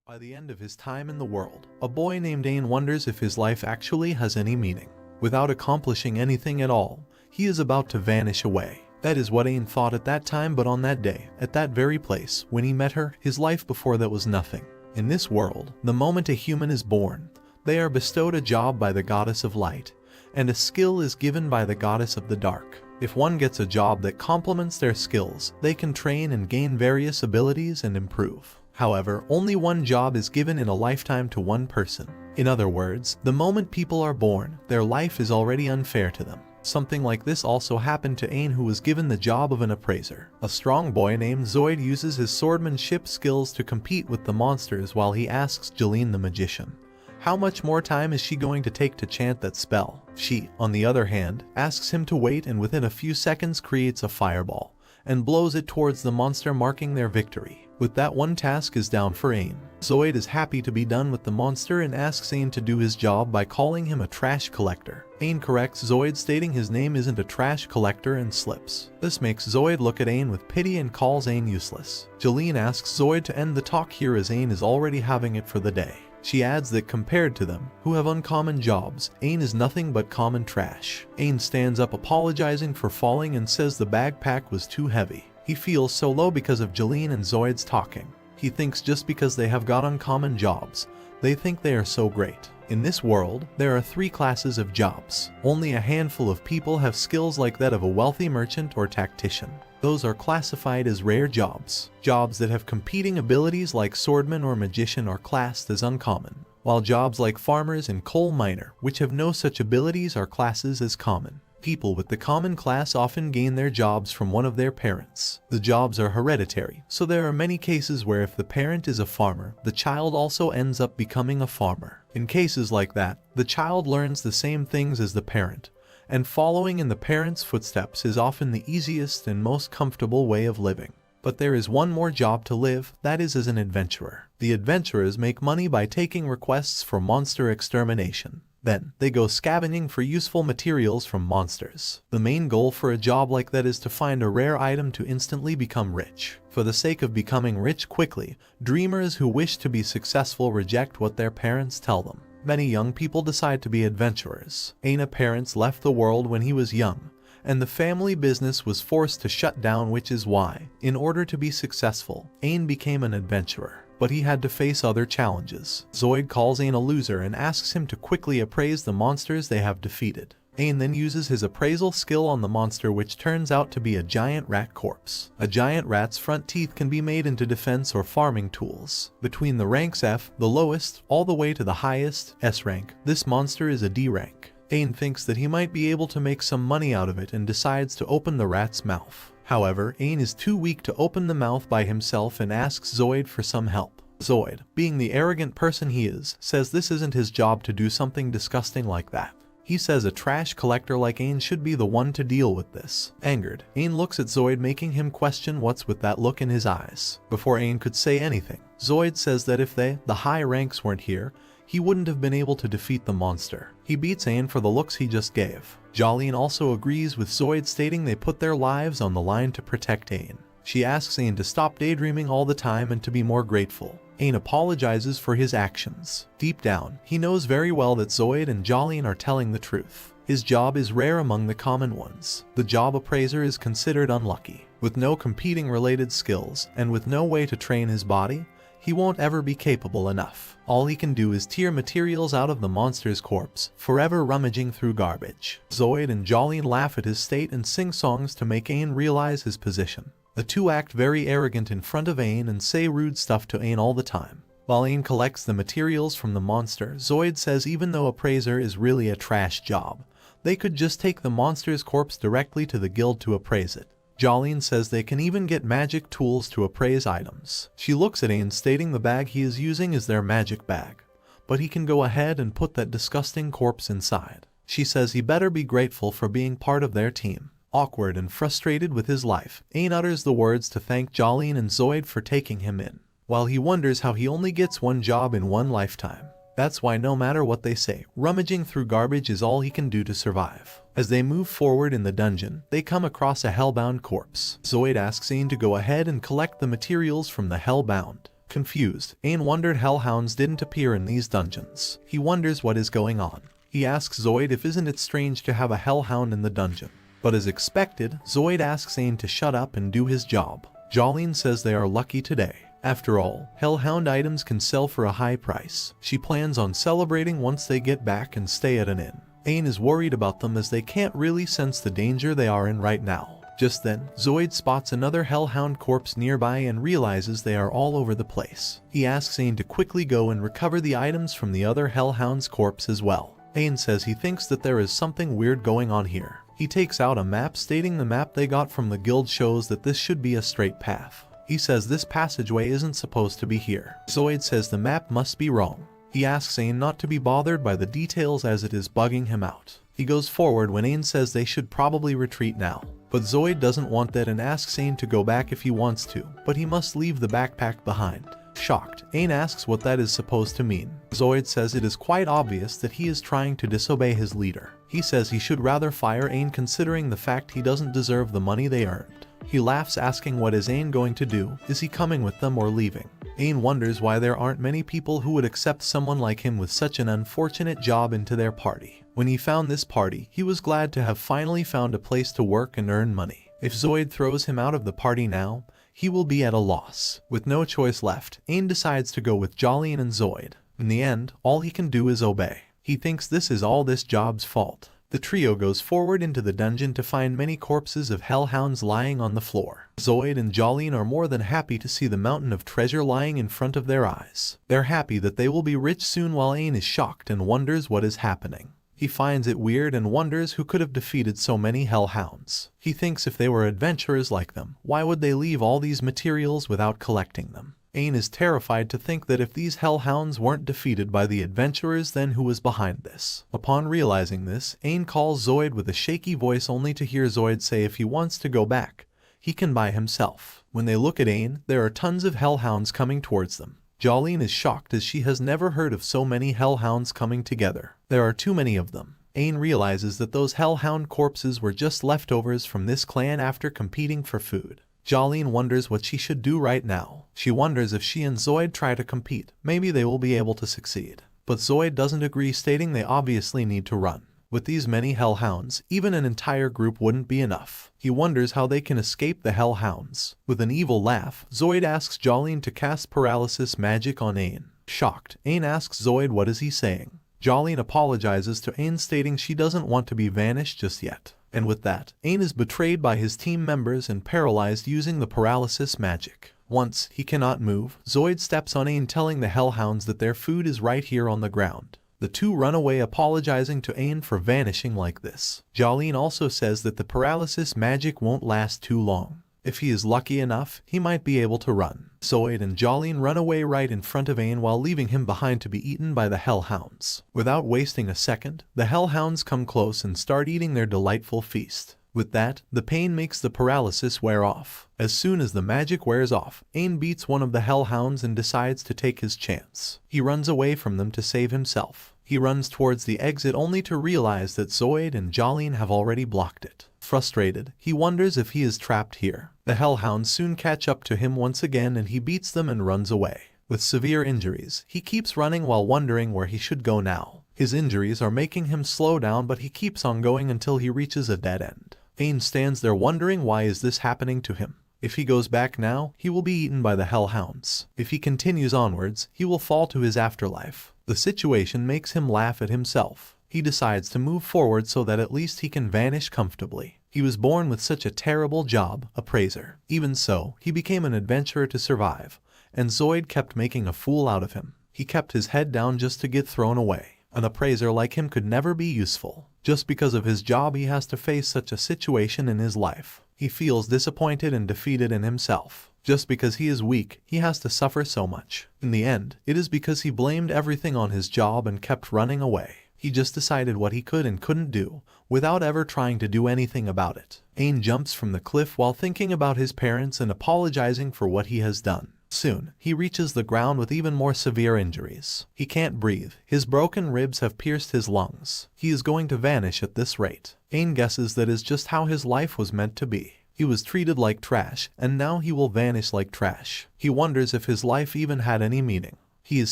By the end of his time in the world, a boy named Ain wonders if his life actually has any meaning. Without accomplishing anything at all, he is about to vanish away. That is what Ain thought at that time, but on that day, at that very place, when he met her, his life before that was nothing. In this world, the moment a human is born, they are bestowed a job by the goddess of light, and a skill is given by the goddess of the dark. If one gets a job that complements their skills, they can train and gain various abilities and improve. However, only one job is given in a lifetime to one person. In other words, the moment people are born, their life is already unfair to them. Something like this also happened to Ain, who was given the job of an appraiser. A strong boy named Zoid uses his swordsmanship skills to compete with the monsters while he asks Jeline the magician, how much more time is she going to take to chant that spell? She, on the other hand, asks him to wait, and within a few seconds creates a fireball and blows it towards the monster, marking their victory. With that, one task is down for Ain. Zoid is happy to be done with the monster and asks Ain to do his job by calling him a trash collector. Ain corrects Zoid, stating his name isn't a trash collector, and slips. This makes Zoid look at Ain with pity and calls Ain useless. Jeline asks Zoid to end the talk here, as Ain is already having it for the day. She adds that compared to them, who have uncommon jobs, Ain is nothing but common trash. Ain stands up apologizing for falling and says the backpack was too heavy. He feels so low because of Jeline and Zoid's talking. He thinks just because they have got uncommon jobs, they think they are so great. In this world, there are 3 classes of jobs. Only a handful of people have skills like that of a wealthy merchant or tactician. Those are classified as rare jobs. Jobs that have competing abilities like swordman or magician are classed as uncommon, while jobs like farmers and coal miner, which have no such abilities, are classes as common. People with the common class often gain their jobs from one of their parents. The jobs are hereditary, so there are many cases where if the parent is a farmer, the child also ends up becoming a farmer. In cases like that, the child learns the same things as the parent, and following in the parent's footsteps is often the easiest and most comfortable way of living. But there is one more job to live, that is as an adventurer. The adventurers make money by taking requests for monster extermination. Then, they go scavenging for useful materials from monsters. The main goal for a job like that is to find a rare item to instantly become rich. For the sake of becoming rich quickly, dreamers who wish to be successful reject what their parents tell them. Many young people decide to be adventurers. Aina's parents left the world when he was young, and the family business was forced to shut down, which is why, in order to be successful, Ain became an adventurer. But he had to face other challenges. Zoid calls Ain a loser and asks him to quickly appraise the monsters they have defeated. Ain then uses his appraisal skill on the monster, which turns out to be a giant rat corpse. A giant rat's front teeth can be made into defense or farming tools. Between the ranks F, the lowest, all the way to the highest, S rank, this monster is a D rank. Ain thinks that he might be able to make some money out of it and decides to open the rat's mouth. However, Ain is too weak to open the mouth by himself and asks Zoid for some help. Zoid, being the arrogant person he is, says this isn't his job to do something disgusting like that. He says a trash collector like Ain should be the one to deal with this. Angered, Ain looks at Zoid, making him question what's with that look in his eyes. Before Ain could say anything, Zoid says that if they, the high ranks, weren't here, he wouldn't have been able to defeat the monster. He beats Ain for the looks he just gave. Jeline also agrees with Zoid, stating they put their lives on the line to protect Ain. She asks Ain to stop daydreaming all the time and to be more grateful. Ain apologizes for his actions. Deep down, he knows very well that Zoid and Jeline are telling the truth. His job is rare among the common ones. The job appraiser is considered unlucky. With no competing related skills, and with no way to train his body, he won't ever be capable enough. All he can do is tear materials out of the monster's corpse, forever rummaging through garbage. Zoid and Jeline laugh at his state and sing songs to make Ain realize his position. The two act very arrogant in front of Ain and say rude stuff to Ain all the time. While Ain collects the materials from the monster, Zoid says even though appraiser is really a trash job, they could just take the monster's corpse directly to the guild to appraise it. Jeline says they can even get magic tools to appraise items. She looks at Ain, stating the bag he is using is their magic bag, but he can go ahead and put that disgusting corpse inside. She says he better be grateful for being part of their team. Awkward and frustrated with his life, Ain utters the words to thank Jeline and Zoid for taking him in, while he wonders how he only gets one job in one lifetime. That's why no matter what they say, rummaging through garbage is all he can do to survive. As they move forward in the dungeon, they come across a hellbound corpse. Zoid asks Ain to go ahead and collect the materials from the hellbound. Confused, Ain wondered hellhounds didn't appear in these dungeons. He wonders what is going on. He asks Zoid if isn't it strange to have a hellhound in the dungeon. But as expected, Zoid asks Ain to shut up and do his job. Jolene says they are lucky today. After all, hellhound items can sell for a high price. She plans on celebrating once they get back and stay at an inn. Ain is worried about them as they can't really sense the danger they are in right now. Just then, Zoid spots another hellhound corpse nearby and realizes they are all over the place. He asks Ain to quickly go and recover the items from the other hellhound's corpse as well. Ain says he thinks that there is something weird going on here. He takes out a map stating the map they got from the guild shows that this should be a straight path. He says this passageway isn't supposed to be here. Zoid says the map must be wrong. He asks Ain not to be bothered by the details as it is bugging him out. He goes forward when Ain says they should probably retreat now. But Zoid doesn't want that and asks Ain to go back if he wants to, but he must leave the backpack behind. Shocked, Ain asks what that is supposed to mean. Zoid says it is quite obvious that he is trying to disobey his leader. He says he should rather fire Ain considering the fact he doesn't deserve the money they earned. He laughs asking what is Ain going to do, is he coming with them or leaving? Ain wonders why there aren't many people who would accept someone like him with such an unfortunate job into their party. When he found this party, he was glad to have finally found a place to work and earn money. If Zoid throws him out of the party now, he will be at a loss. With no choice left, Ain decides to go with Jolene and Zoid. In the end, all he can do is obey. He thinks this is all this job's fault. The trio goes forward into the dungeon to find many corpses of hellhounds lying on the floor. Zoid and Jolene are more than happy to see the mountain of treasure lying in front of their eyes. They're happy that they will be rich soon while Ain is shocked and wonders what is happening. He finds it weird and wonders who could have defeated so many hellhounds. He thinks if they were adventurers like them, why would they leave all these materials without collecting them? Ain is terrified to think that if these hellhounds weren't defeated by the adventurers, then who was behind this? Upon realizing this, Ain calls Zoid with a shaky voice only to hear Zoid say if he wants to go back, he can by himself. When they look at Ain, there are tons of hellhounds coming towards them. Jolene is shocked as she has never heard of so many hellhounds coming together. There are too many of them. Ain realizes that those hellhound corpses were just leftovers from this clan after competing for food. Jolene wonders what she should do right now. She wonders if she and Zoid try to compete, maybe they will be able to succeed. But Zoid doesn't agree, stating they obviously need to run. With these many hellhounds, even an entire group wouldn't be enough. He wonders how they can escape the hellhounds. With an evil laugh, Zoid asks Jolene to cast paralysis magic on Ain. Shocked, Ain asks Zoid what is he saying. Jolene apologizes to Ain, stating she doesn't want to be vanished just yet. And with that, Ain is betrayed by his team members and paralyzed using the paralysis magic. Once he cannot move, Zoid steps on Ain, telling the hellhounds that their food is right here on the ground. The two run away, apologizing to Ain for vanishing like this. Jolene also says that the paralysis magic won't last too long. If he is lucky enough, he might be able to run. Zoid and Jolene run away right in front of Ain while leaving him behind to be eaten by the hellhounds. Without wasting a second, the hellhounds come close and start eating their delightful feast. With that, the pain makes the paralysis wear off. As soon as the magic wears off, Ain beats one of the hellhounds and decides to take his chance. He runs away from them to save himself. He runs towards the exit only to realize that Zoid and Jolene have already blocked it. Frustrated, he wonders if he is trapped here. The hellhounds soon catch up to him once again and he beats them and runs away. With severe injuries, he keeps running while wondering where he should go now. His injuries are making him slow down, but he keeps on going until he reaches a dead end. Ain stands there wondering why is this happening to him. If he goes back now, he will be eaten by the hellhounds. If he continues onwards, he will fall to his afterlife. The situation makes him laugh at himself. He decides to move forward so that at least he can vanish comfortably. He was born with such a terrible job, appraiser. Even so, he became an adventurer to survive, and Zoid kept making a fool out of him. He kept his head down just to get thrown away. An appraiser like him could never be useful. Just because of his job, he has to face such a situation in his life. He feels disappointed and defeated in himself. Just because he is weak, he has to suffer so much. In the end, it is because he blamed everything on his job and kept running away. He just decided what he could and couldn't do, without ever trying to do anything about it. Ain jumps from the cliff while thinking about his parents and apologizing for what he has done. Soon, he reaches the ground with even more severe injuries. He can't breathe. His broken ribs have pierced his lungs. He is going to vanish at this rate. Ain guesses that is just how his life was meant to be. He was treated like trash, and now he will vanish like trash. He wonders if his life even had any meaning. He is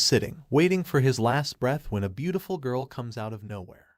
sitting, waiting for his last breath when a beautiful girl comes out of nowhere.